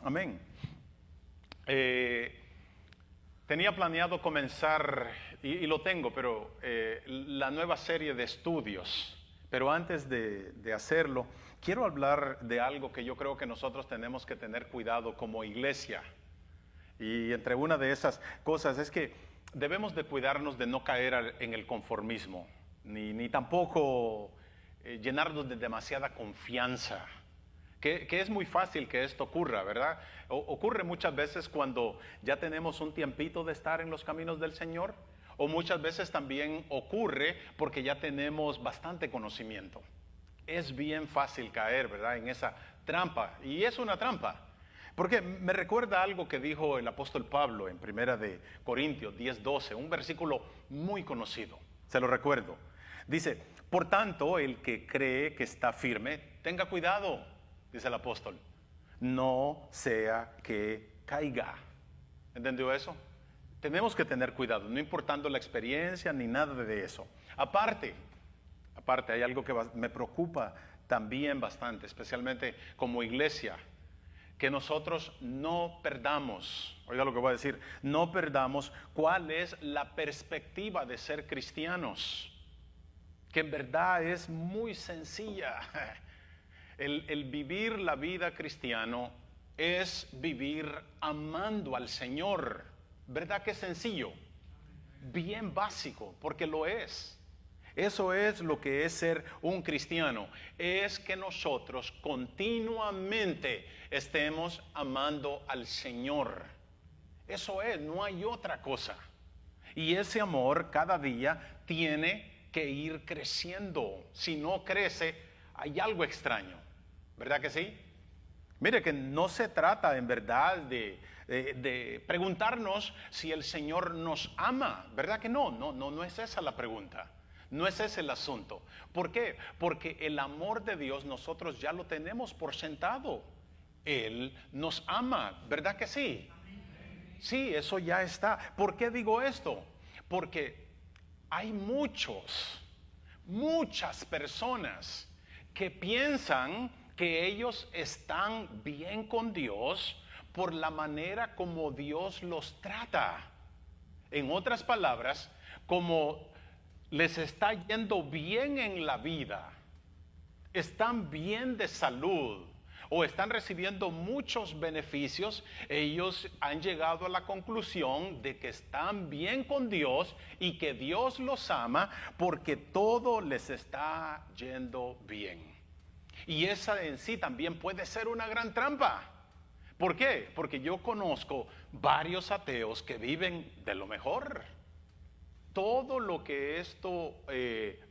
Amén. Tenía planeado comenzar, y lo tengo, pero la nueva serie de estudios. Pero antes de hacerlo, quiero hablar de algo que yo creo que nosotros tenemos que tener cuidado como iglesia. Y entre una de esas cosas es que debemos de cuidarnos de no caer en el conformismo, ni tampoco llenarnos de demasiada confianza. Que es muy fácil que esto ocurra, ¿verdad? Ocurre muchas veces cuando ya tenemos un tiempito de estar en los caminos del Señor, o muchas veces también ocurre porque ya tenemos bastante conocimiento. Es bien fácil caer, ¿verdad?, en esa trampa, y es una trampa. Porque me recuerda algo que dijo el apóstol Pablo en 1 de Corintios 10:12, un versículo muy conocido, se lo recuerdo. Dice, por tanto, el que cree que está firme, tenga cuidado, dice el apóstol, no sea que caiga. ¿Entendió eso? Tenemos que tener cuidado, no importando la experiencia ni nada de eso. Aparte, hay algo que me preocupa también bastante, especialmente como iglesia, que nosotros no perdamos, oiga lo que voy a decir, no perdamos cuál es la perspectiva de ser cristianos, que en verdad es muy sencilla. El vivir la vida cristiano es vivir amando al Señor. ¿Verdad que es sencillo? Bien básico, porque lo es. Eso es lo que es ser un cristiano. Es que nosotros continuamente estemos amando al Señor. Eso es, no hay otra cosa. Y ese amor cada día tiene que ir creciendo. Si no crece, hay algo extraño. ¿Verdad que sí? Mire que no se trata en verdad de preguntarnos si el Señor nos ama. ¿Verdad que no es esa la pregunta. No es ese el asunto. ¿Por qué? Porque el amor de Dios nosotros ya lo tenemos por sentado. Él nos ama, ¿verdad que sí? Sí, eso ya está. ¿Por qué digo esto? Porque hay muchas personas que piensan que ellos están bien con Dios por la manera como Dios los trata. En otras palabras, como les está yendo bien en la vida, están bien de salud o están recibiendo muchos beneficios, ellos han llegado a la conclusión de que están bien con Dios y que Dios los ama porque todo les está yendo bien. Y esa en sí también puede ser una gran trampa. ¿Por qué? Porque yo conozco varios ateos que viven de lo mejor. Todo lo que esto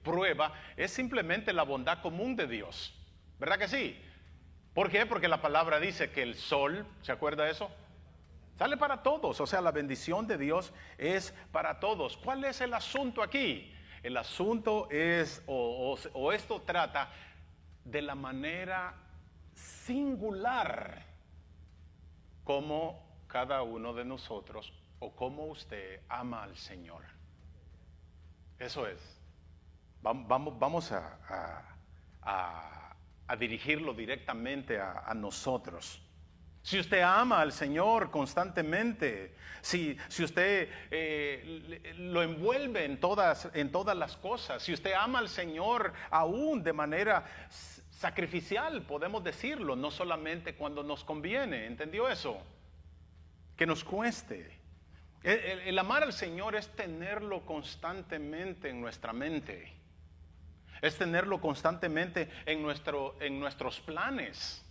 prueba es simplemente la bondad común de Dios. ¿Verdad que sí? ¿Por qué? Porque la palabra dice que el sol, ¿se acuerda de eso? Sale para todos, o sea, la bendición de Dios es para todos. ¿Cuál es el asunto aquí? El asunto es, o esto trata de la manera singular como cada uno de nosotros o como usted ama al Señor. Eso es. Vamos a dirigirlo directamente a nosotros. Si usted ama al Señor constantemente, si usted lo envuelve en todas las cosas, si usted ama al Señor aún de manera sacrificial, podemos decirlo, no solamente cuando nos conviene, ¿entendió eso? Que nos cueste. El amar al Señor es tenerlo constantemente en nuestra mente, es tenerlo constantemente en nuestros planes.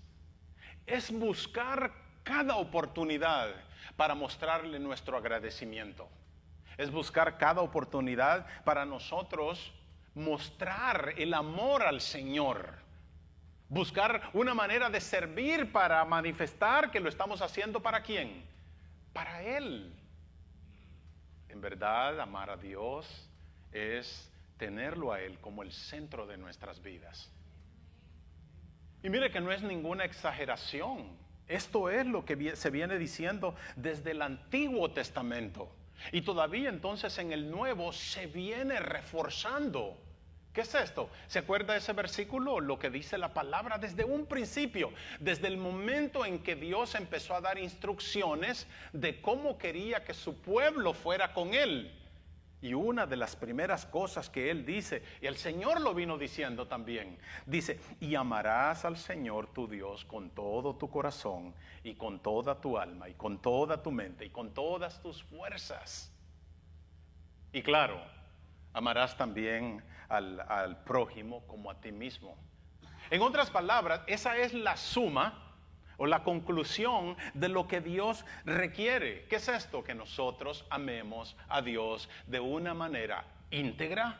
Es buscar cada oportunidad para mostrarle nuestro agradecimiento. Es buscar cada oportunidad para nosotros mostrar el amor al Señor. Buscar una manera de servir para manifestar que lo estamos haciendo ¿para quién? Para Él. En verdad, amar a Dios es tenerlo a Él como el centro de nuestras vidas. Y mire que no es ninguna exageración. Esto es lo que se viene diciendo desde el Antiguo Testamento. Y todavía entonces en el Nuevo se viene reforzando ¿Qué es esto? ¿Se acuerda de ese versículo? Lo que dice la palabra desde un principio, desde el momento en que Dios empezó a dar instrucciones de cómo quería que su pueblo fuera con Él. Y una de las primeras cosas que Él dice, y el Señor lo vino diciendo también, dice, y amarás al Señor tu Dios con todo tu corazón, y con toda tu alma, y con toda tu mente, y con todas tus fuerzas. Y claro, amarás también al prójimo como a ti mismo. En otras palabras, esa es la suma o la conclusión de lo que Dios requiere. ¿Qué es esto? Que nosotros amemos a Dios de una manera íntegra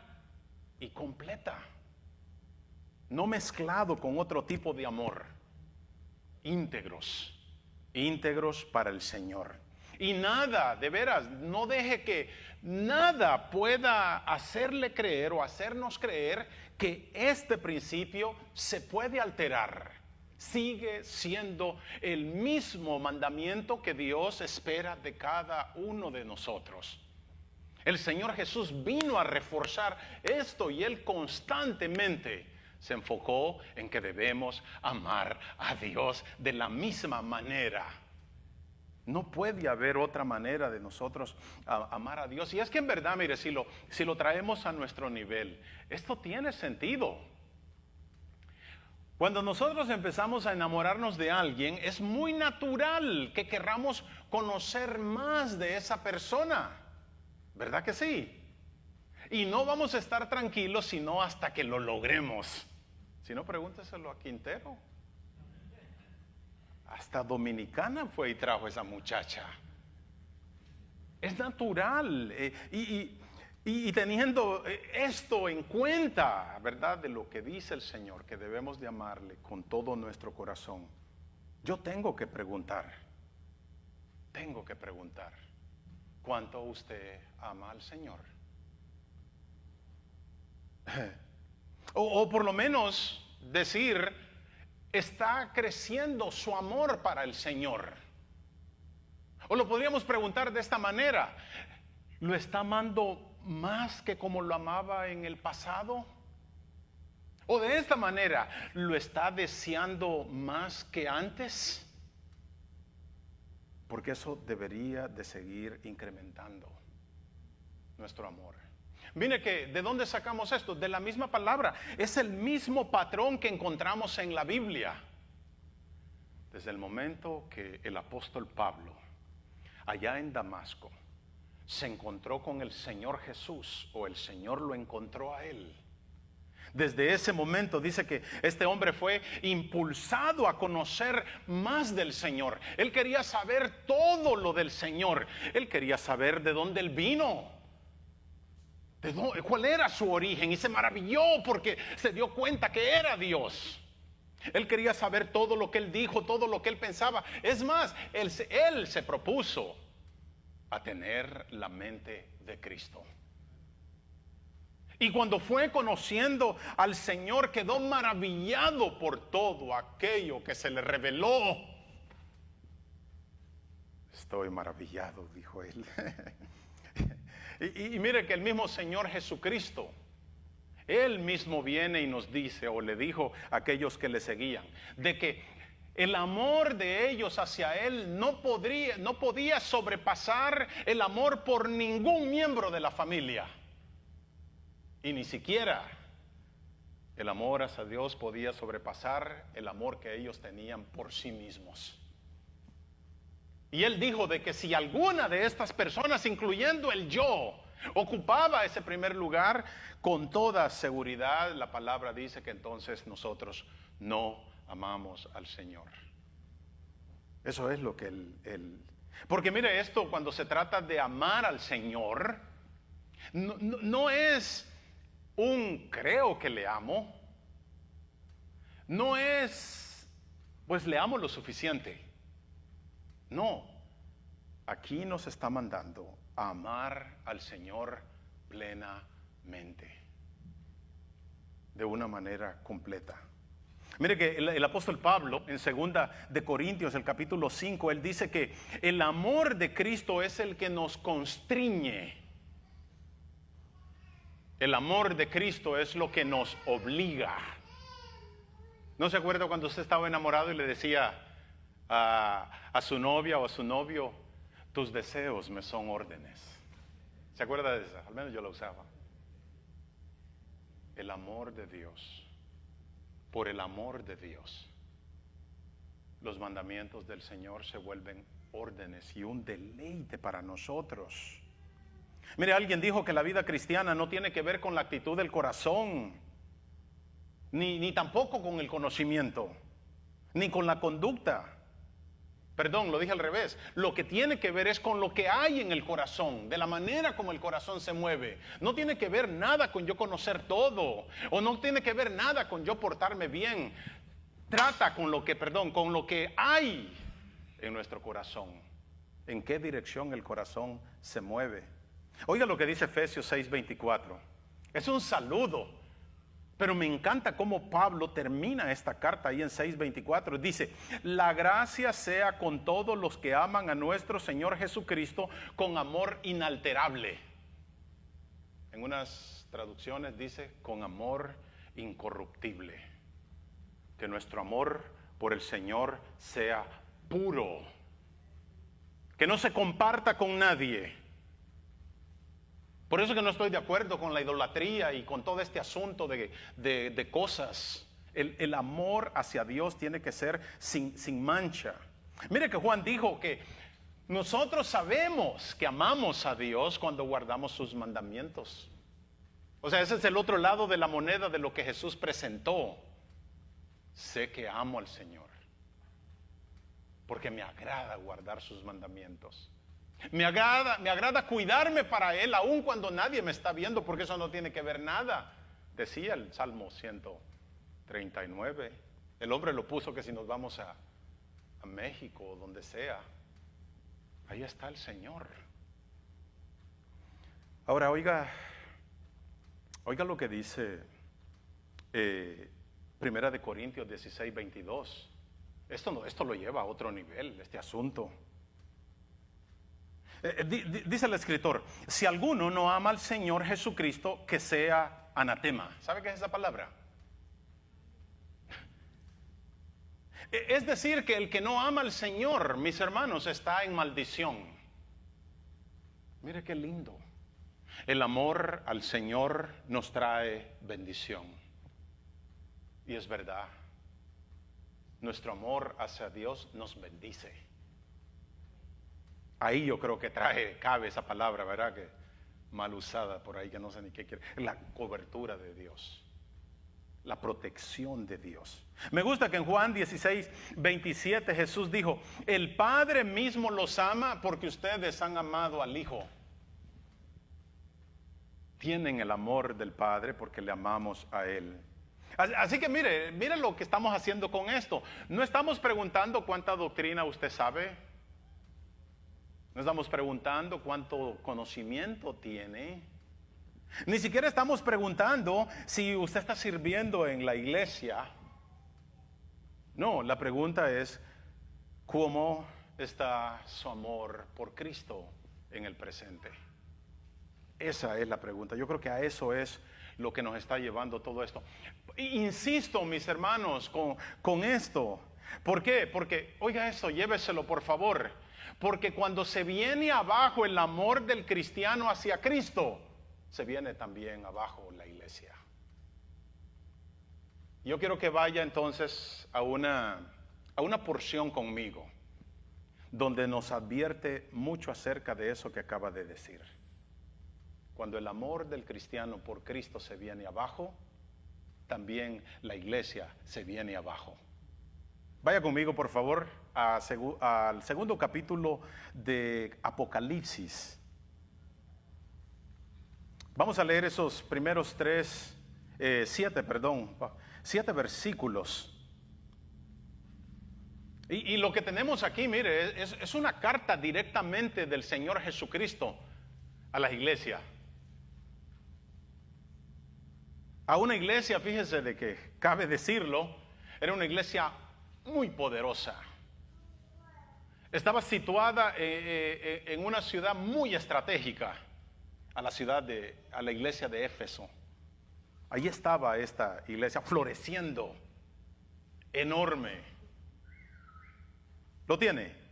y completa, no mezclado con otro tipo de amor. Íntegros para el Señor. Y nada, de veras, no deje que nada pueda hacerle creer o hacernos creer que este principio se puede alterar. Sigue siendo el mismo mandamiento que Dios espera de cada uno de nosotros. El Señor Jesús vino a reforzar esto y Él constantemente se enfocó en que debemos amar a Dios de la misma manera. No puede haber otra manera de nosotros amar a Dios. Y es que en verdad, mire, si lo traemos a nuestro nivel, esto tiene sentido. Cuando nosotros empezamos a enamorarnos de alguien, es muy natural que querramos conocer más de esa persona. ¿Verdad que sí? Y no vamos a estar tranquilos sino hasta que lo logremos. Si no, pregúnteselo a Quintero. Hasta dominicana fue y trajo esa muchacha. Es natural. Y teniendo esto en cuenta, ¿verdad? De lo que dice el Señor, que debemos de amarle con todo nuestro corazón. Yo tengo que preguntar, ¿cuánto usted ama al Señor? O por lo menos decir, ¿está creciendo su amor para el Señor? O lo podríamos preguntar de esta manera, ¿lo está amando más que como lo amaba en el pasado? O de esta manera, ¿lo está deseando más que antes? Porque eso debería de seguir incrementando nuestro amor. Mire que, ¿de dónde sacamos esto? De la misma palabra. Es el mismo patrón que encontramos en la Biblia. Desde el momento que el apóstol Pablo, allá en Damasco, se encontró con el Señor Jesús, o el Señor lo encontró a él. Desde ese momento dice que este hombre fue impulsado a conocer más del Señor. Él quería saber todo lo del Señor. Él quería saber de dónde él vino. ¿Cuál era su origen? Y se maravilló porque se dio cuenta que era Dios. Él quería saber todo lo que él dijo, todo lo que él pensaba. Es más, él se propuso a tener la mente de Cristo. Y cuando fue conociendo al Señor, quedó maravillado por todo aquello que se le reveló. Estoy maravillado, dijo él. Y mire que el mismo Señor Jesucristo, Él mismo viene y nos dice, o le dijo a aquellos que le seguían, de que el amor de ellos hacia Él no podía sobrepasar el amor por ningún miembro de la familia. Y ni siquiera el amor hacia Dios podía sobrepasar el amor que ellos tenían por sí mismos. Y Él dijo de que si alguna de estas personas, incluyendo el yo, ocupaba ese primer lugar, con toda seguridad la palabra dice que entonces nosotros no amamos al Señor. Eso es lo que él. Porque mire esto, cuando se trata de amar al Señor, no es un creo que le amo, no es pues le amo lo suficiente. No, aquí nos está mandando a amar al Señor plenamente, de una manera completa. Mire que el apóstol Pablo en 2 de Corintios, el capítulo 5, él dice que el amor de Cristo es el que nos constriñe. El amor de Cristo es lo que nos obliga. ¿No se acuerda cuando usted estaba enamorado y le decía a su novia o a su novio, tus deseos me son órdenes? ¿Se acuerda de esa? Al menos yo la usaba. El amor de Dios, por el amor de Dios, los mandamientos del Señor se vuelven órdenes y un deleite para nosotros. Mire, alguien dijo que la vida cristiana no tiene que ver con la actitud del corazón, ni tampoco con el conocimiento, ni con la conducta. Perdón, lo dije al revés. Lo que tiene que ver es con lo que hay en el corazón, de la manera como el corazón se mueve. No tiene que ver nada con yo conocer todo, o no tiene que ver nada con yo portarme bien. Trata con lo que hay en nuestro corazón. ¿En qué dirección el corazón se mueve? Oiga lo que dice Efesios 6:24. Es un saludo, pero me encanta cómo Pablo termina esta carta ahí en 6:24. Dice, la gracia sea con todos los que aman a nuestro Señor Jesucristo con amor inalterable. En unas traducciones dice, con amor incorruptible. Que nuestro amor por el Señor sea puro. Que no se comparta con nadie. Por eso que no estoy de acuerdo con la idolatría y con todo este asunto de cosas. El amor hacia Dios tiene que ser sin mancha. Mire que Juan dijo que nosotros sabemos que amamos a Dios cuando guardamos sus mandamientos. O sea, ese es el otro lado de la moneda de lo que Jesús presentó. Sé que amo al Señor porque me agrada guardar sus mandamientos. Me agrada cuidarme para Él, aun cuando nadie me está viendo, porque eso no tiene que ver nada. Decía el Salmo 139. El hombre lo puso que si nos vamos a México o donde sea, ahí está el Señor. Ahora oiga lo que dice Primera de Corintios 16:22. Esto lo lleva a otro nivel, este asunto. Dice el escritor, si alguno no ama al Señor Jesucristo, que sea anatema. ¿Sabe qué es esa palabra? Es decir, que el que no ama al Señor, mis hermanos, está en maldición. Mire qué lindo. El amor al Señor nos trae bendición. Y es verdad. Nuestro amor hacia Dios nos bendice. Ahí yo creo que cabe esa palabra, ¿verdad? Que mal usada por ahí, que no sé ni qué quiere. La cobertura de Dios. La protección de Dios. Me gusta que en Juan 16:27 Jesús dijo, el Padre mismo los ama porque ustedes han amado al Hijo. Tienen el amor del Padre porque le amamos a Él. Así que mire lo que estamos haciendo con esto. No estamos preguntando cuánta doctrina usted sabe. No estamos preguntando cuánto conocimiento tiene. Ni siquiera estamos preguntando si usted está sirviendo en la iglesia. No, la pregunta es, ¿cómo está su amor por Cristo en el presente? Esa es la pregunta. Yo creo que a eso es lo que nos está llevando todo esto. Insisto, mis hermanos, con esto. ¿Por qué? Porque, oiga esto, lléveselo por favor. Porque cuando se viene abajo el amor del cristiano hacia Cristo, se viene también abajo la iglesia. Yo quiero que vaya entonces a una porción conmigo, donde nos advierte mucho acerca de eso que acaba de decir. Cuando el amor del cristiano por Cristo se viene abajo, también la iglesia se viene abajo. Vaya conmigo, por favor, al segundo capítulo de Apocalipsis. Vamos a leer esos primeros siete versículos. Y lo que tenemos aquí, mire, es una carta directamente del Señor Jesucristo a la iglesia. A una iglesia, fíjese de que cabe decirlo, era una iglesia muy poderosa. Estaba situada en una ciudad muy estratégica. a a la iglesia de Éfeso. Ahí estaba esta iglesia floreciendo, enorme. ¿Lo tiene?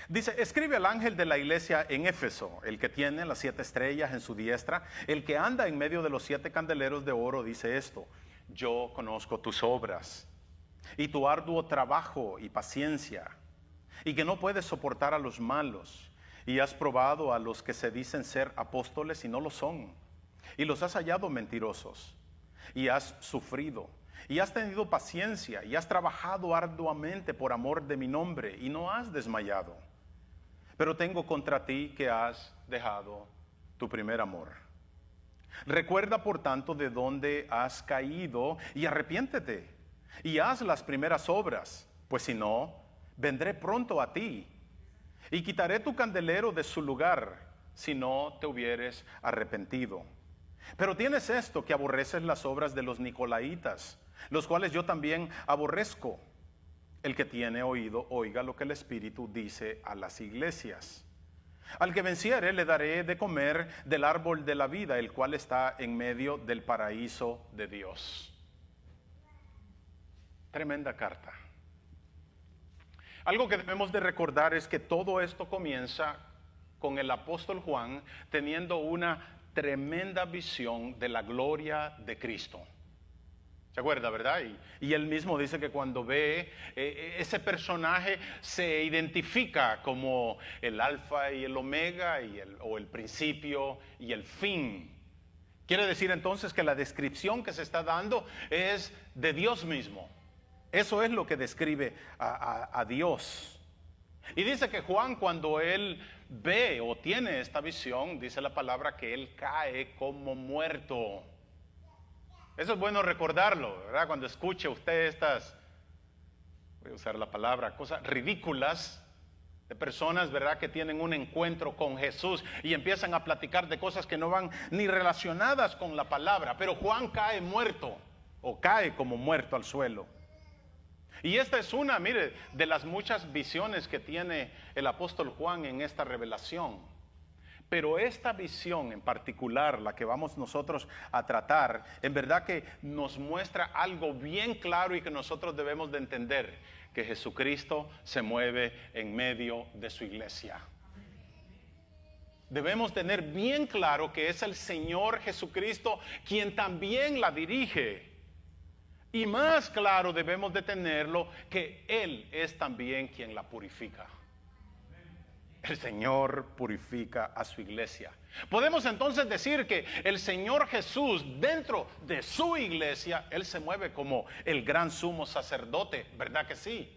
Dice, escribe al ángel de la iglesia en Éfeso, el que tiene las 7 estrellas en su diestra, el que anda en medio de los 7 candeleros de oro, dice esto: yo conozco tus obras y tu arduo trabajo y paciencia, y que no puedes soportar a los malos, y has probado a los que se dicen ser apóstoles y no lo son, y los has hallado mentirosos, y has sufrido, y has tenido paciencia, y has trabajado arduamente por amor de mi nombre, y no has desmayado. Pero tengo contra ti que has dejado tu primer amor. Recuerda, por tanto, de dónde has caído y arrepiéntete y haz las primeras obras, pues si no, vendré pronto a ti y quitaré tu candelero de su lugar si no te hubieres arrepentido. Pero tienes esto, que aborreces las obras de los nicolaítas, los cuales yo también aborrezco. El que tiene oído, oiga lo que el Espíritu dice a las iglesias. Al que venciere le daré de comer del árbol de la vida, el cual está en medio del paraíso de Dios. Tremenda carta. Algo que debemos de recordar es que todo esto comienza con el apóstol Juan teniendo una tremenda visión de la gloria de Cristo. ¿Se acuerda, verdad? Y él mismo dice que cuando ve ese personaje se identifica como el alfa y el omega, o el principio y el fin. Quiere decir entonces que la descripción que se está dando es de Dios mismo. Eso es lo que describe a Dios. Y dice que Juan, cuando él ve o tiene esta visión, dice la palabra que él cae como muerto. Eso es bueno recordarlo, ¿verdad? Cuando escuche usted estas, voy a usar la palabra, cosas ridículas de personas, ¿verdad?, que tienen un encuentro con Jesús y empiezan a platicar de cosas que no van ni relacionadas con la palabra. Pero Juan cae muerto, o cae como muerto al suelo. Y esta es una, mire, de las muchas visiones que tiene el apóstol Juan en esta revelación. Pero esta visión en particular, la que vamos nosotros a tratar, en verdad que nos muestra algo bien claro y que nosotros debemos de entender: que Jesucristo se mueve en medio de su iglesia. Debemos tener bien claro que es el Señor Jesucristo quien también la dirige. Y más claro debemos de tenerlo que Él es también quien la purifica. El Señor purifica a su iglesia. Podemos entonces decir que el Señor Jesús, dentro de su iglesia, Él se mueve como el gran sumo sacerdote, ¿verdad que sí?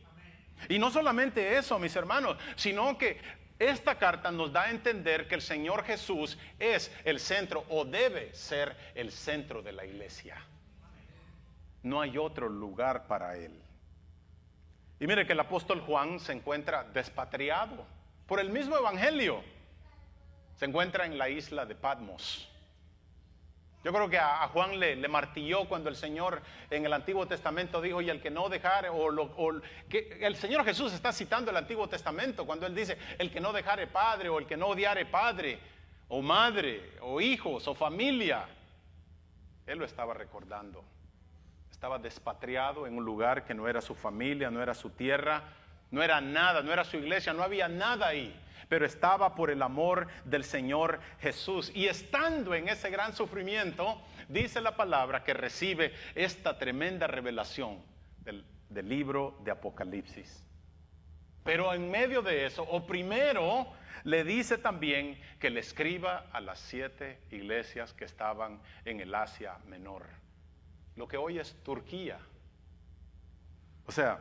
Y no solamente eso, mis hermanos, sino que esta carta nos da a entender que el Señor Jesús es el centro, o debe ser el centro de la iglesia. No hay otro lugar para Él. Y mire que el apóstol Juan se encuentra despatriado por el mismo evangelio. Se encuentra en la isla de Patmos. Yo creo que a Juan le martilló cuando el Señor en el Antiguo Testamento dijo: y el que no dejare, que el Señor Jesús está citando el Antiguo Testamento cuando Él dice: el que no dejare padre, o el que no odiare padre, o madre, o hijos, o familia. Él lo estaba recordando. Estaba despatriado en un lugar que no era su familia, no era su tierra, no era nada, no era su iglesia, no había nada ahí. Pero estaba por el amor del Señor Jesús. Y estando en ese gran sufrimiento, dice la palabra que recibe esta tremenda revelación del libro de Apocalipsis. Pero en medio de eso, o primero, le dice también que le escriba a las 7 iglesias que estaban en el Asia Menor, lo que hoy es Turquía. O sea,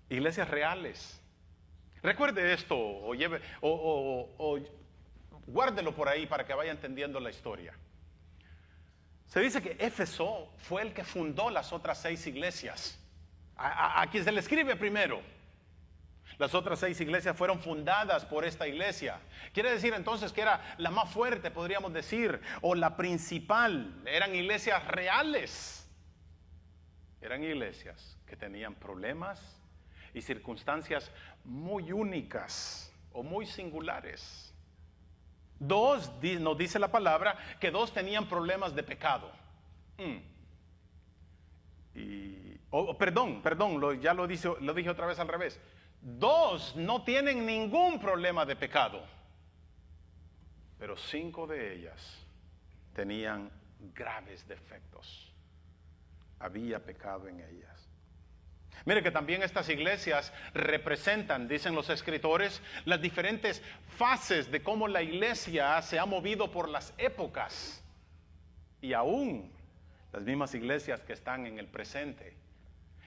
iglesias reales. Recuerde esto, o guárdelo por ahí para que vaya entendiendo la historia. Se dice que Éfeso fue el que fundó las otras 6 iglesias, a quien se le escribe primero. Las otras 6 iglesias fueron fundadas por esta iglesia. Quiere decir entonces que era la más fuerte, podríamos decir, o la principal. Eran iglesias reales. Eran iglesias que tenían problemas y circunstancias muy únicas o muy singulares. Nos dice la palabra que dos tenían problemas de pecado. Perdón, ya lo dije otra vez al revés. Dos no tienen ningún problema de pecado, pero 5 de ellas tenían graves defectos. Había pecado en ellas. Mire que también estas iglesias representan, dicen los escritores, las diferentes fases de cómo la iglesia se ha movido por las épocas. Y aún las mismas iglesias que están en el presente.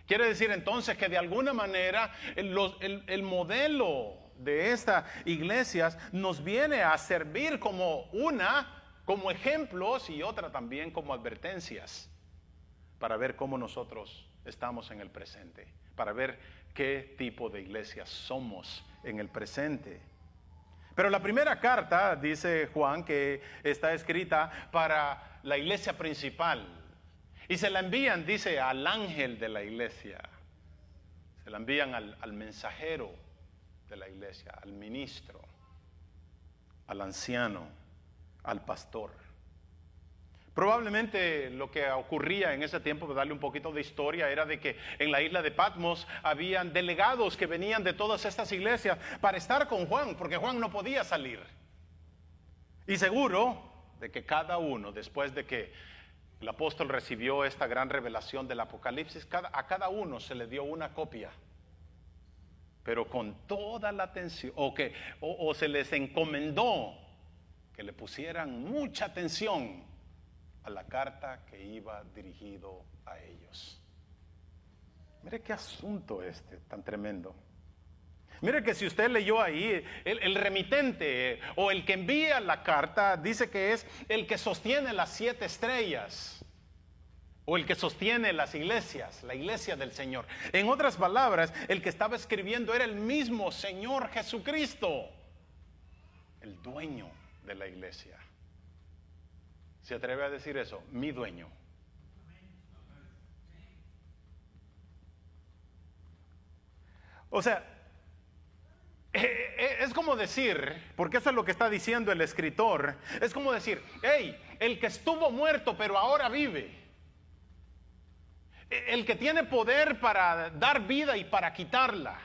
Quiere decir entonces que de alguna manera el modelo de estas iglesias nos viene a servir como ejemplos y otra también como advertencias para ver cómo nosotros estamos en el presente, para ver qué tipo de iglesias somos en el presente. Pero la primera carta, dice Juan, que está escrita para la iglesia principal. Y se la envían, dice, al ángel de la iglesia. Se la envían al mensajero de la iglesia, al ministro, al anciano, al pastor. Probablemente lo que ocurría en ese tiempo, para darle un poquito de historia, era de que en la isla de Patmos habían delegados que venían de todas estas iglesias para estar con Juan, porque Juan no podía salir. Y seguro de que cada uno, después de que el apóstol recibió esta gran revelación del Apocalipsis, a cada uno se le dio una copia, pero con toda la atención, o se les encomendó que le pusieran mucha atención a la carta que iba dirigido a ellos. Mire qué asunto tan tremendo. Mire que si usted leyó ahí, el remitente o el que envía la carta dice que es el que sostiene las 7 estrellas o el que sostiene las iglesias, la iglesia del Señor. En otras palabras, el que estaba escribiendo era el mismo Señor Jesucristo, el dueño de la iglesia. ¿Se atreve a decir eso? Mi dueño. O sea, es como decir, porque eso es lo que está diciendo el escritor, es como decir, hey, el que estuvo muerto pero ahora vive, el que tiene poder para dar vida y para quitarla,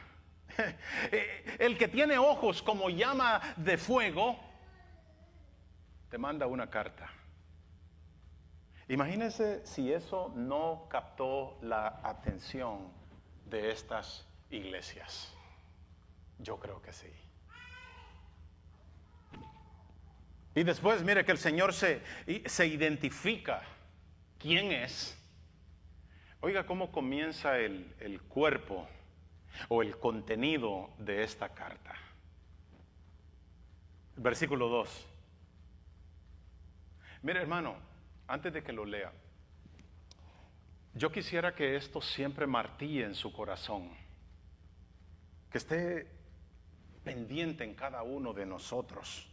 el que tiene ojos como llama de fuego, te manda una carta. Imagínense si eso no captó la atención de estas iglesias. Yo creo que sí. Y después mire que el Señor se identifica quién es. Oiga cómo comienza el cuerpo o el contenido de esta carta. Versículo 2. Mire, hermano, antes de que lo lea, yo quisiera que esto siempre martille en su corazón, que esté pendiente en cada uno de nosotros,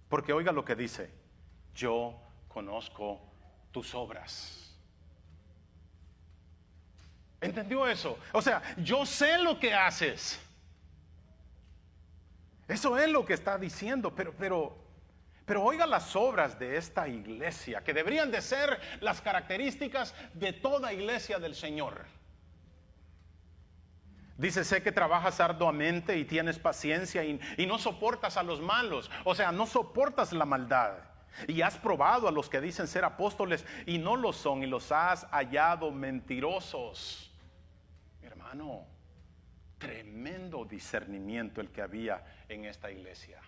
porque oiga lo que dice: yo conozco tus obras. ¿Entendió eso? O sea, yo sé lo que haces. Eso es lo que está diciendo, pero oiga las obras de esta iglesia, que deberían de ser las características de toda iglesia del Señor. Dice, sé que trabajas arduamente y tienes paciencia y no soportas a los malos. O sea, no soportas la maldad. Y has probado a los que dicen ser apóstoles y no lo son, y los has hallado mentirosos. Mi hermano, tremendo discernimiento el que había en esta iglesia.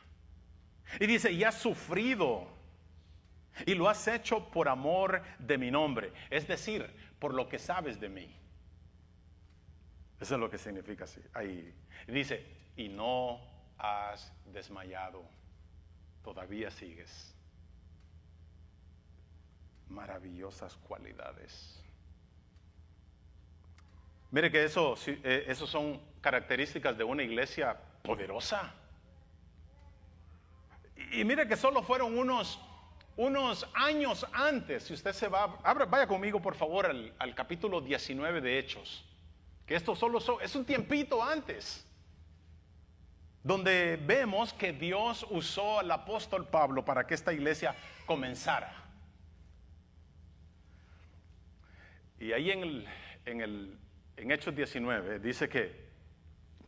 Y dice, y has sufrido y lo has hecho por amor de mi nombre, es decir, por lo que sabes de mí. Eso es lo que significa así. Ahí dice, y no has desmayado, todavía sigues. Maravillosas cualidades. Mire que eso son características de una iglesia poderosa. Y mire que solo fueron unos años antes. Si usted se va, vaya conmigo por favor al capítulo 19 de Hechos. Que esto solo es un tiempito antes. donde vemos que Dios usó al apóstol Pablo para que esta iglesia comenzara. Y ahí en Hechos 19 dice que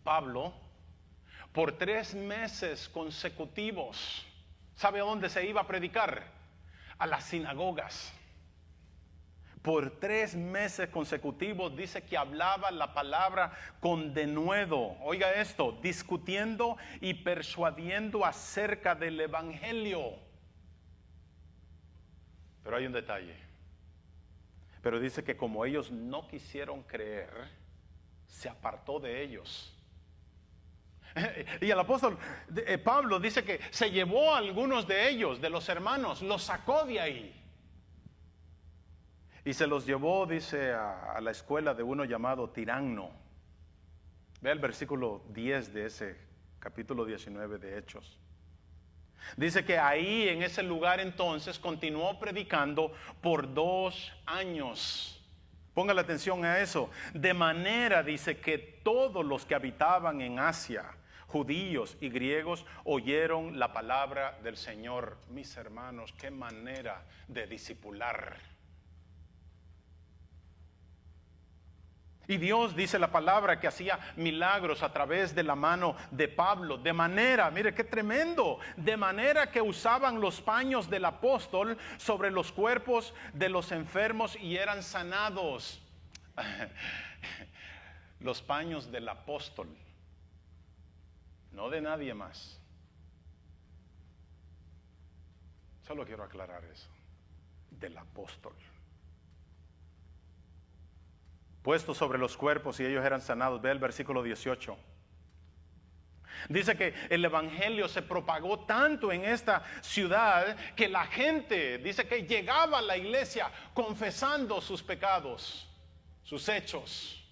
Pablo, por 3 meses consecutivos, ¿sabe a dónde se iba a predicar? A las sinagogas. Por 3 meses consecutivos dice que hablaba la palabra con denuedo. Oiga esto, discutiendo y persuadiendo acerca del evangelio. Pero hay un detalle. Pero dice que como ellos no quisieron creer, se apartó de ellos. Y el apóstol Pablo dice que se llevó a algunos de ellos, de los hermanos, los sacó de ahí. Y se los llevó, dice, a la escuela de uno llamado Tiranno. Ve el versículo 10 de ese capítulo 19 de Hechos. Dice que ahí, en ese lugar entonces, continuó predicando por 2 años. Póngale atención a eso. De manera, dice, que todos los que habitaban en Asia, judíos y griegos, oyeron la palabra del Señor. Mis hermanos, qué manera de discipular. Y Dios, dice la palabra, que hacía milagros a través de la mano de Pablo. De manera, mire qué tremendo, de manera que usaban los paños del apóstol sobre los cuerpos de los enfermos y eran sanados. Los paños del apóstol, no de nadie más. Solo quiero aclarar eso, del apóstol. Puestos sobre los cuerpos y ellos eran sanados. Ve el versículo 18. Dice que el evangelio se propagó tanto en esta ciudad que la gente, dice que llegaba a la iglesia confesando sus pecados, sus hechos.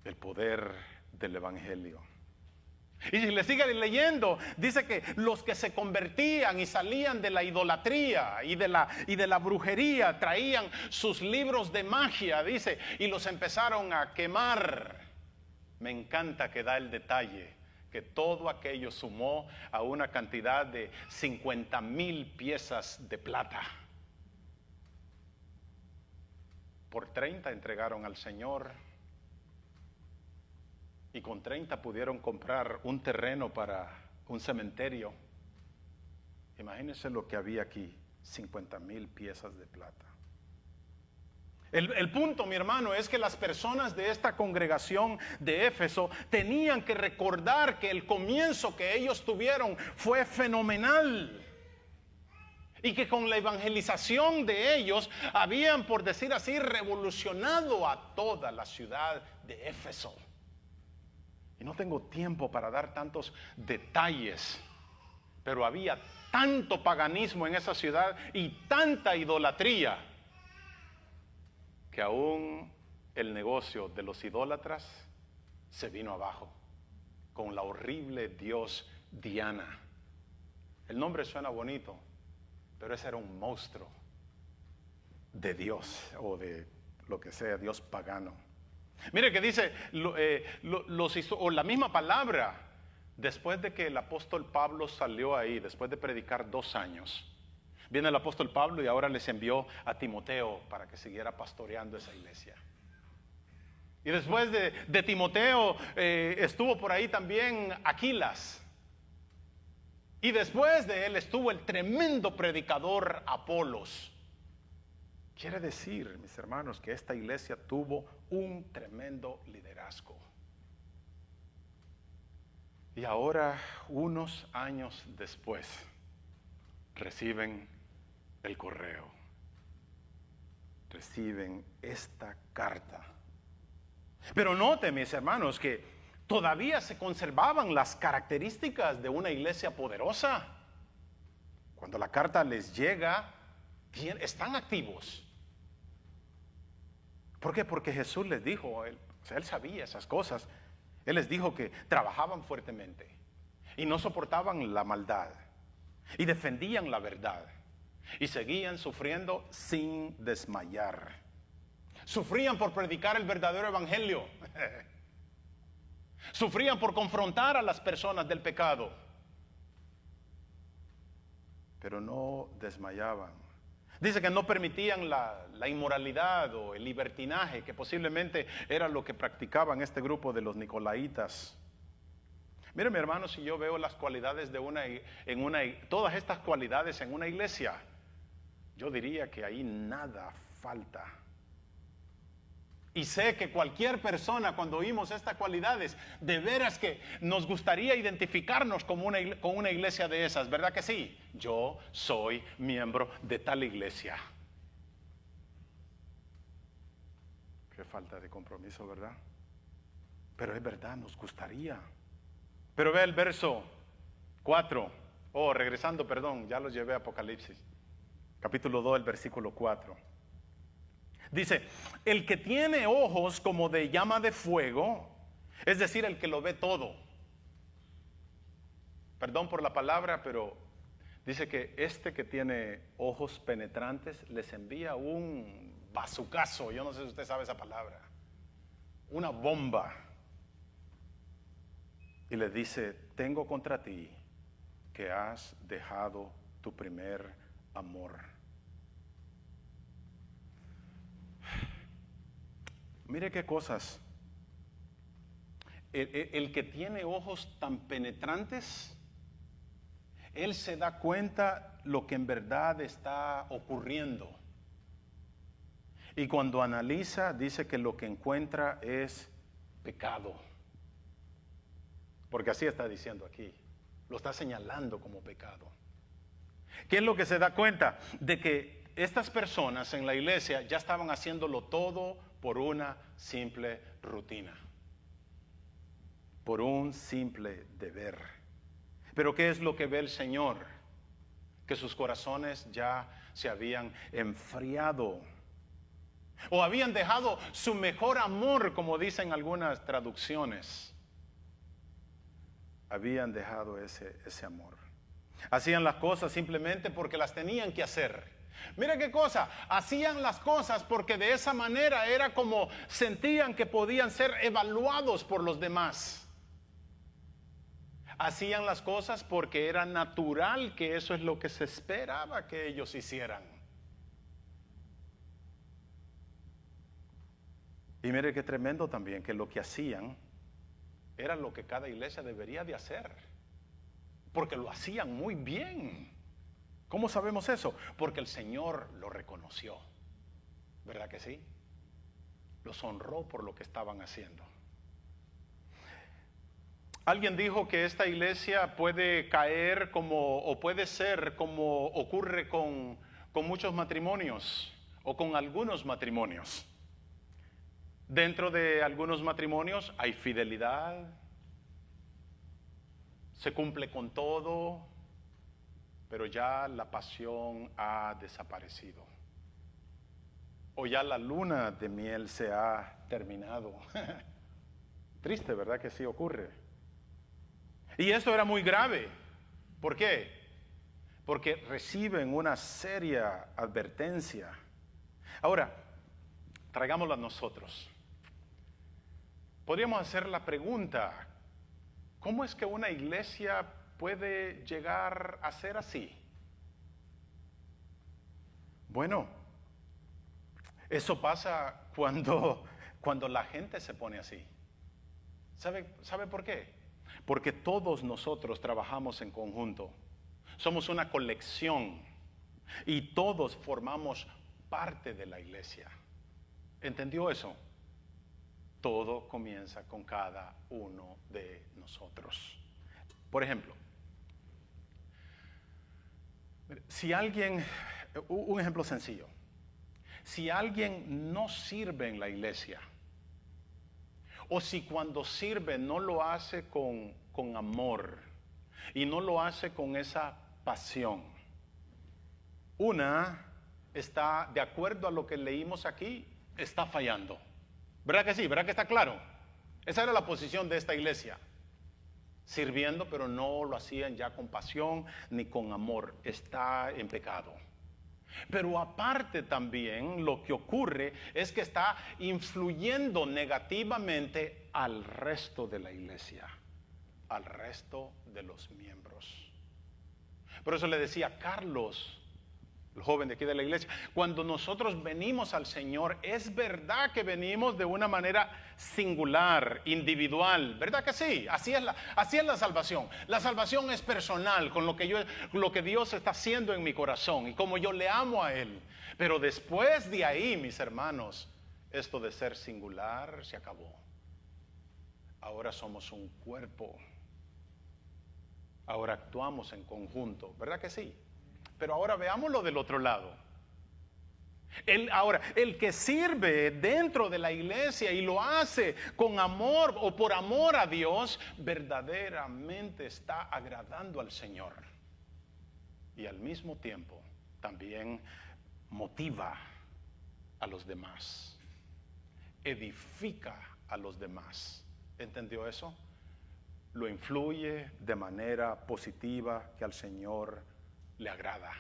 El poder del evangelio. Y si le sigue leyendo, dice que los que se convertían y salían de la idolatría y de la brujería, traían sus libros de magia, dice, y los empezaron a quemar. Me encanta que da el detalle, que todo aquello sumó a una cantidad de 50,000 piezas de plata. Por 30 entregaron al Señor. Y con 30 pudieron comprar un terreno para un cementerio. Imagínense lo que había aquí, 50,000 piezas de plata. El punto, mi hermano, es que las personas de esta congregación de Éfeso tenían que recordar que el comienzo que ellos tuvieron fue fenomenal. Y que con la evangelización de ellos habían, por decir así, revolucionado a toda la ciudad de Éfeso. Y no tengo tiempo para dar tantos detalles, pero había tanto paganismo en esa ciudad y tanta idolatría que aún el negocio de los idólatras se vino abajo con la horrible dios Diana. El nombre suena bonito, pero ese era un monstruo de Dios o de lo que sea, Dios pagano. Mire que dice la misma palabra, después de que el apóstol Pablo salió ahí, después de predicar 2 años, viene el apóstol Pablo y ahora les envió a Timoteo para que siguiera pastoreando esa iglesia. Y después de Timoteo estuvo por ahí también Aquilas. Y después de él estuvo el tremendo predicador Apolos. Quiere decir, mis hermanos, que esta iglesia tuvo un tremendo liderazgo. Y ahora, unos años después, reciben el correo. Reciben esta carta. Pero note, mis hermanos, que todavía se conservaban las características de una iglesia poderosa. Cuando la carta les llega, están activos. ¿Por qué? Porque Jesús les dijo, él sabía esas cosas. Él les dijo que trabajaban fuertemente y no soportaban la maldad y defendían la verdad y seguían sufriendo sin desmayar. Sufrían por predicar el verdadero evangelio. Sufrían por confrontar a las personas del pecado, pero no desmayaban. Dice que no permitían la inmoralidad o el libertinaje, que posiblemente era lo que practicaban este grupo de los nicolaitas. Mire, mi hermano, si yo veo las cualidades de todas estas cualidades en una iglesia, yo diría que ahí nada falta. Y sé que cualquier persona, cuando oímos estas cualidades, de veras que nos gustaría identificarnos con una iglesia de esas, ¿verdad que sí? Yo soy miembro de tal iglesia. Qué falta de compromiso, ¿verdad? Pero es verdad, nos gustaría. Pero ve el verso 4. Regresando, perdón, ya los llevé a Apocalipsis. Capítulo 2, el versículo 4. Dice, el que tiene ojos como de llama de fuego, es decir, el que lo ve todo. Perdón por la palabra, pero dice que este que tiene ojos penetrantes les envía un bazucazo. Yo no sé si usted sabe esa palabra. Una bomba. Y le dice, tengo contra ti que has dejado tu primer amor. Mire qué cosas. El que tiene ojos tan penetrantes, él se da cuenta lo que en verdad está ocurriendo. Y cuando analiza, dice que lo que encuentra es pecado. Porque así está diciendo aquí. Lo está señalando como pecado. ¿Qué es lo que se da cuenta? De que estas personas en la iglesia ya estaban haciéndolo todo por una simple rutina, por un simple deber. Pero ¿qué es lo que ve el Señor? Que sus corazones ya se habían enfriado, o habían dejado su mejor amor, como dicen algunas traducciones. Habían dejado ese amor. Hacían las cosas simplemente porque las tenían que hacer. Mira qué cosa, hacían las cosas porque de esa manera era como sentían que podían ser evaluados por los demás. Hacían las cosas porque era natural que eso es lo que se esperaba que ellos hicieran. Y mire qué tremendo también, que lo que hacían era lo que cada iglesia debería de hacer, porque lo hacían muy bien. ¿Cómo sabemos eso? Porque el Señor lo reconoció, ¿verdad que sí? Los honró por lo que estaban haciendo. Alguien dijo que esta iglesia puede caer o puede ser como ocurre con muchos matrimonios o con algunos matrimonios. Dentro de algunos matrimonios hay fidelidad, se cumple con todo, pero ya la pasión ha desaparecido. O ya la luna de miel se ha terminado. Triste, ¿verdad que sí ocurre? Y esto era muy grave. ¿Por qué? Porque reciben una seria advertencia. Ahora, traigámoslo a nosotros. Podríamos hacer la pregunta, ¿cómo es que una iglesia puede llegar a ser así? Bueno, eso pasa cuando la gente se pone así. ¿Sabe por qué? Porque todos nosotros trabajamos en conjunto. Somos una colección y todos formamos parte de la iglesia. ¿Entendió eso? Todo comienza con cada uno de nosotros. Por ejemplo, si alguien, un ejemplo sencillo, si alguien no sirve en la iglesia, o si cuando sirve no lo hace con amor y no lo hace con esa pasión, una está, de acuerdo a lo que leímos aquí, está fallando. ¿Verdad que sí? ¿Verdad que está claro? Esa era la posición de esta iglesia. Sirviendo, pero no lo hacían ya con pasión ni con amor. Está en pecado. Pero aparte también lo que ocurre es que está influyendo negativamente al resto de la iglesia, al resto de los miembros. Por eso le decía a Carlos, el joven de aquí de la iglesia, cuando nosotros venimos al Señor, es verdad que venimos de una manera singular, individual, ¿verdad que sí? Así es la salvación. La salvación es personal, con lo que Dios está haciendo en mi corazón y como yo le amo a Él. Pero después de ahí, mis hermanos, esto de ser singular se acabó. Ahora somos un cuerpo. Ahora actuamos en conjunto, ¿verdad que sí? Pero ahora veámoslo del otro lado. El que sirve dentro de la iglesia y lo hace con amor o por amor a Dios, verdaderamente está agradando al Señor. Y al mismo tiempo también motiva a los demás, edifica a los demás. ¿Entendió eso? Lo influye de manera positiva que al Señor le agrada.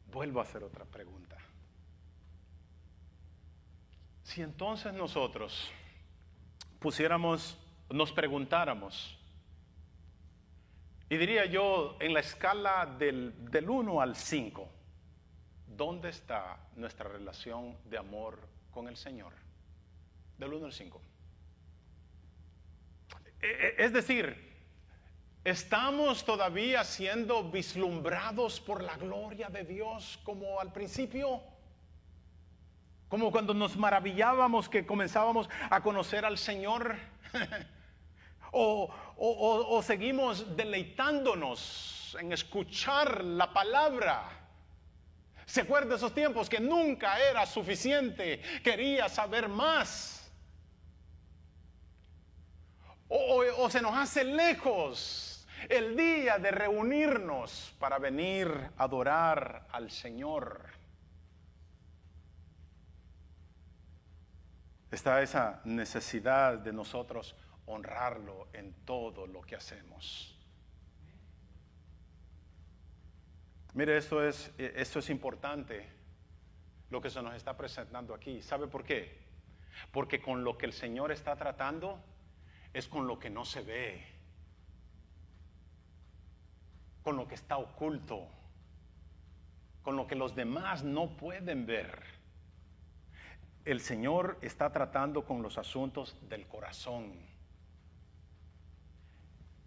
Vuelvo a hacer otra pregunta. Si entonces nosotros nos preguntáramos, y diría yo en la escala del 1 al 5, ¿dónde está nuestra relación de amor con el Señor? Del 1 al 5. Es decir, ¿estamos todavía siendo vislumbrados por la gloria de Dios como al principio? Como cuando nos maravillábamos que comenzábamos a conocer al Señor. o seguimos deleitándonos en escuchar la palabra. ¿Se acuerda de esos tiempos que nunca era suficiente? Quería saber más. O se nos hace lejos el día de reunirnos para venir a adorar al Señor. Está esa necesidad de nosotros honrarlo en todo lo que hacemos. Mire, esto es importante, lo que se nos está presentando aquí. ¿Sabe por qué? Porque con lo que el Señor está tratando es con lo que no se ve, con lo que está oculto, con lo que los demás no pueden ver. El Señor está tratando con los asuntos del corazón.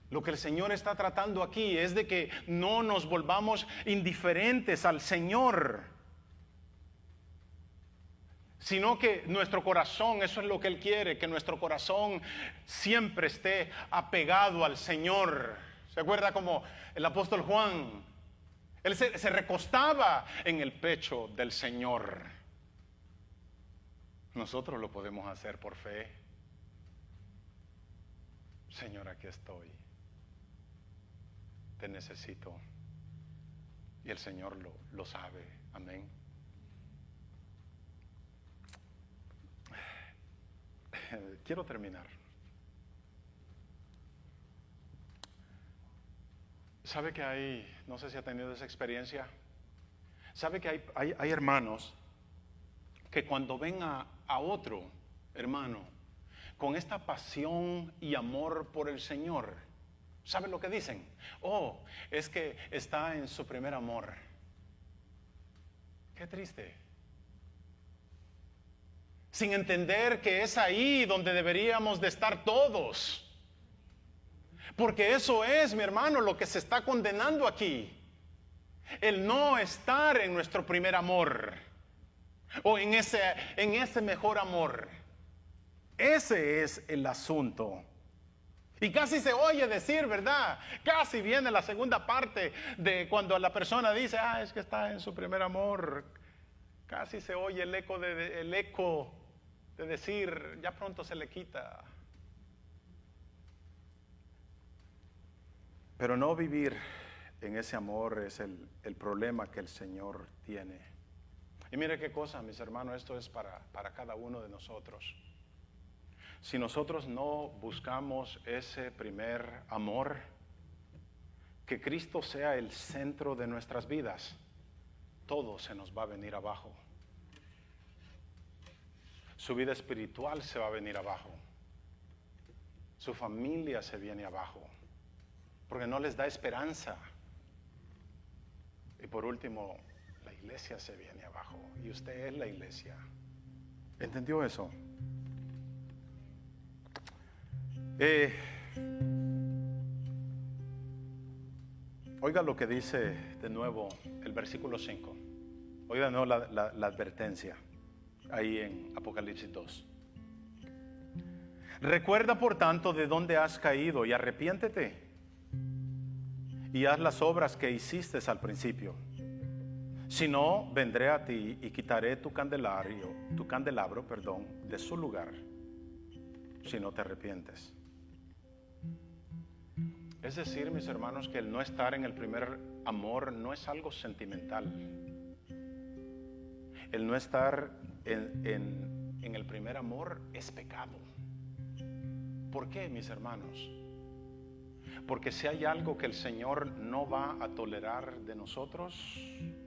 Lo que el Señor está tratando aquí es de que no nos volvamos indiferentes al Señor, sino que nuestro corazón, eso es lo que Él quiere, que nuestro corazón siempre esté apegado al Señor. ¿Se acuerda como el apóstol Juan? Él se recostaba en el pecho del Señor. Nosotros lo podemos hacer por fe. Señor, aquí estoy. Te necesito. Y el Señor lo sabe. Amén. Quiero terminar. ¿Sabe que no sé si ha tenido esa experiencia? ¿Sabe que hay hermanos que cuando ven a otro hermano con esta pasión y amor por el Señor, ¿sabe lo que dicen? Oh, es que está en su primer amor. Qué triste. Sin entender que es ahí donde deberíamos de estar todos. Porque eso es, mi hermano, lo que se está condenando aquí. El no estar en nuestro primer amor. O en ese mejor amor. Ese es el asunto. Y casi se oye decir, ¿verdad? Casi viene la segunda parte de cuando la persona dice, es que está en su primer amor. Casi se oye el eco de decir, ya pronto se le quita. Pero no vivir en ese amor es el problema que el Señor tiene. Y mire qué cosa, mis hermanos, esto es para cada uno de nosotros. Si nosotros no buscamos ese primer amor, que Cristo sea el centro de nuestras vidas, todo se nos va a venir abajo. Su vida espiritual se va a venir abajo. Su familia se viene abajo, porque no les da esperanza. Y por último, la iglesia se viene abajo, y usted es la iglesia. ¿Entendió eso? Oiga lo que dice de nuevo el versículo 5. Oiga de nuevo la advertencia ahí en Apocalipsis 2. Recuerda por tanto de dónde has caído y arrepiéntete y haz las obras que hiciste al principio. Si no, vendré a ti y quitaré tu candelabro, de su lugar, si no te arrepientes. Es decir, mis hermanos, que el no estar en el primer amor no es algo sentimental. El no estar en el primer amor es pecado. ¿Por qué, mis hermanos? Porque si hay algo que el Señor no va a tolerar de nosotros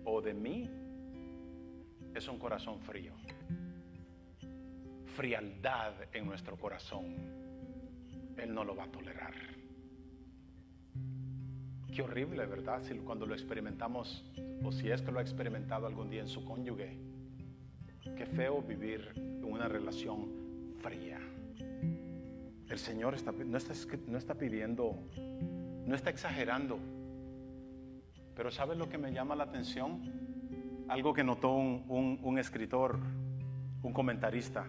o de mí, es un corazón frío. Frialdad en nuestro corazón. Él no lo va a tolerar. Qué horrible, ¿verdad? Si cuando lo experimentamos, o si es que lo ha experimentado algún día en su cónyuge. Qué feo vivir en una relación fría. El Señor no está pidiendo, no está exagerando. Pero ¿sabes lo que me llama la atención? Algo que notó un escritor, un comentarista.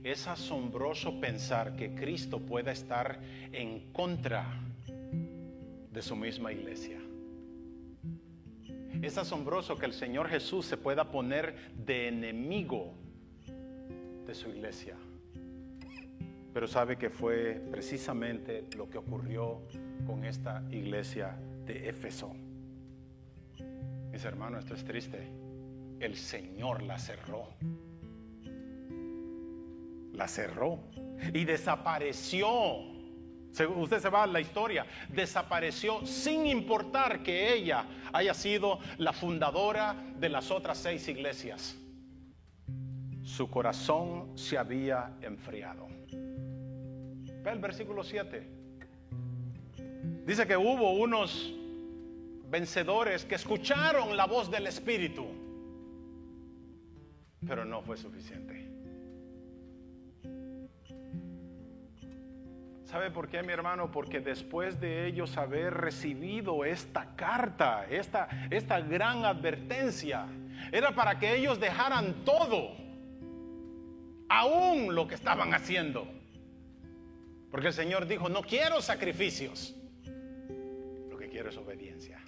Es asombroso pensar que Cristo pueda estar en contra de su misma iglesia. Es asombroso que el Señor Jesús se pueda poner de enemigo de su iglesia. Pero sabe que fue precisamente lo que ocurrió con esta iglesia de Éfeso. Mis hermanos, esto es triste. El Señor la cerró. La cerró y desapareció. Usted se va a la historia. Desapareció sin importar que ella haya sido la fundadora de las otras 6 iglesias. Su corazón se había enfriado. Ve el versículo 7. Dice que hubo unos vencedores que escucharon la voz del Espíritu, pero no fue suficiente. ¿Sabe por qué, mi hermano? Porque después de ellos haber recibido esta carta, esta gran advertencia, era para que ellos dejaran todo, aún lo que estaban haciendo. Porque el Señor dijo: no quiero sacrificios, lo que quiero es obediencia.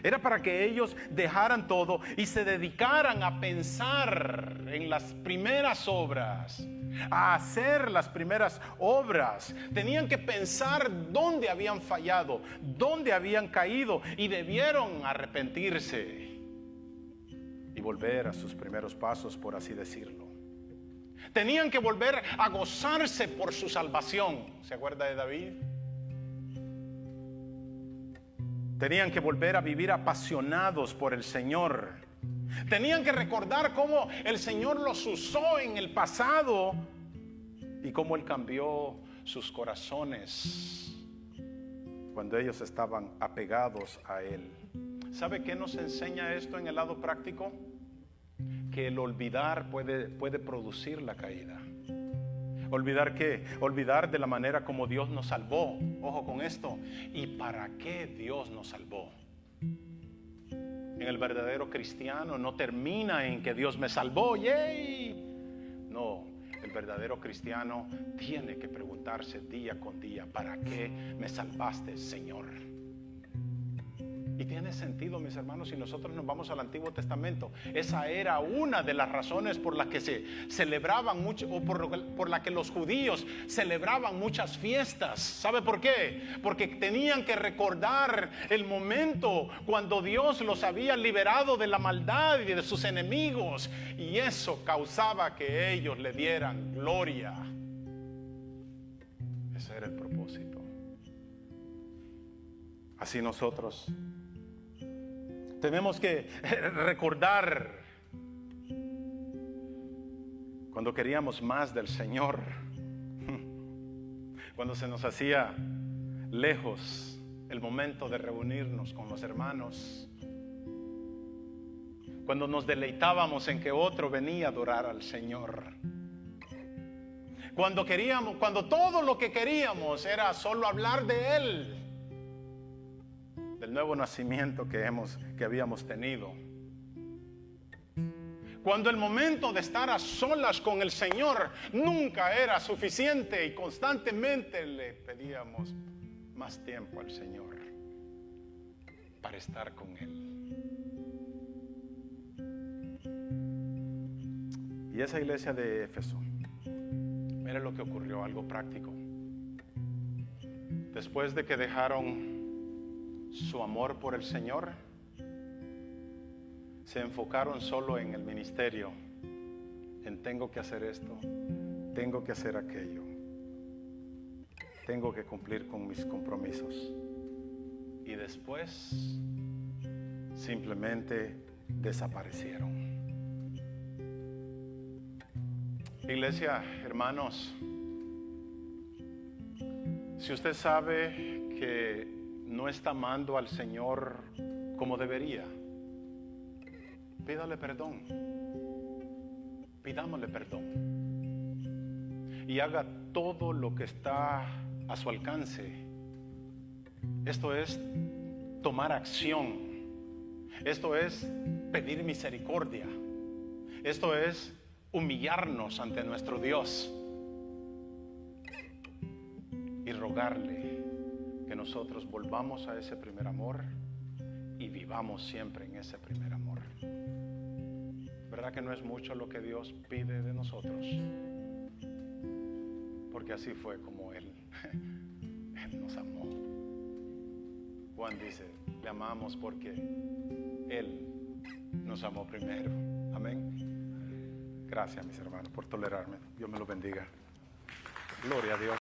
Era para que ellos dejaran todo y se dedicaran a pensar en las primeras obras, a hacer las primeras obras. Tenían que pensar dónde habían fallado, dónde habían caído, y debieron arrepentirse y volver a sus primeros pasos, por así decirlo. Tenían que volver a gozarse por su salvación. ¿Se acuerda de David? Tenían que volver a vivir apasionados por el Señor. Tenían que recordar cómo el Señor los usó en el pasado y cómo Él cambió sus corazones cuando ellos estaban apegados a Él. ¿Sabe qué nos enseña esto en el lado práctico? Que el olvidar puede producir la caída. ¿Olvidar qué? Olvidar de la manera como Dios nos salvó. Ojo con esto. ¿Y para qué Dios nos salvó? En el verdadero cristiano no termina en que Dios me salvó. ¡Yay! No, el verdadero cristiano tiene que preguntarse día con día: ¿para qué me salvaste, Señor? Y tiene sentido, mis hermanos, si nosotros nos vamos al Antiguo Testamento. Esa era una de las razones por las que se celebraban mucho, o por la que los judíos celebraban muchas fiestas. ¿Sabe por qué? Porque tenían que recordar el momento cuando Dios los había liberado de la maldad y de sus enemigos, y eso causaba que ellos le dieran gloria. Ese era el propósito. Así nosotros Tenemos que recordar cuando queríamos más del Señor, cuando se nos hacía lejos el momento de reunirnos con los hermanos, cuando nos deleitábamos en que otro venía a adorar al Señor, cuando todo lo que queríamos era solo hablar de Él, del nuevo nacimiento que habíamos tenido. Cuando el momento de estar a solas con el Señor nunca era suficiente y constantemente le pedíamos más tiempo al Señor para estar con Él. Y esa iglesia de Éfeso, mira lo que ocurrió, algo práctico. Después de que dejaron su amor por el Señor, se enfocaron solo en el ministerio, en tengo que hacer esto, tengo que hacer aquello, tengo que cumplir con mis compromisos. Y después simplemente desaparecieron. Iglesia, hermanos, si usted sabe que no está amando al Señor como debería, pídale perdón, pidámosle perdón y haga todo lo que está a su alcance. Esto es tomar acción, esto es pedir misericordia, esto es humillarnos ante nuestro Dios y rogarle que nosotros volvamos a ese primer amor y vivamos siempre en ese primer amor. ¿Verdad que no es mucho lo que Dios pide de nosotros? Porque así fue como Él nos amó. Juan dice, le amamos porque Él nos amó primero. Amén. Gracias, mis hermanos, por tolerarme. Dios me lo bendiga. Gloria a Dios.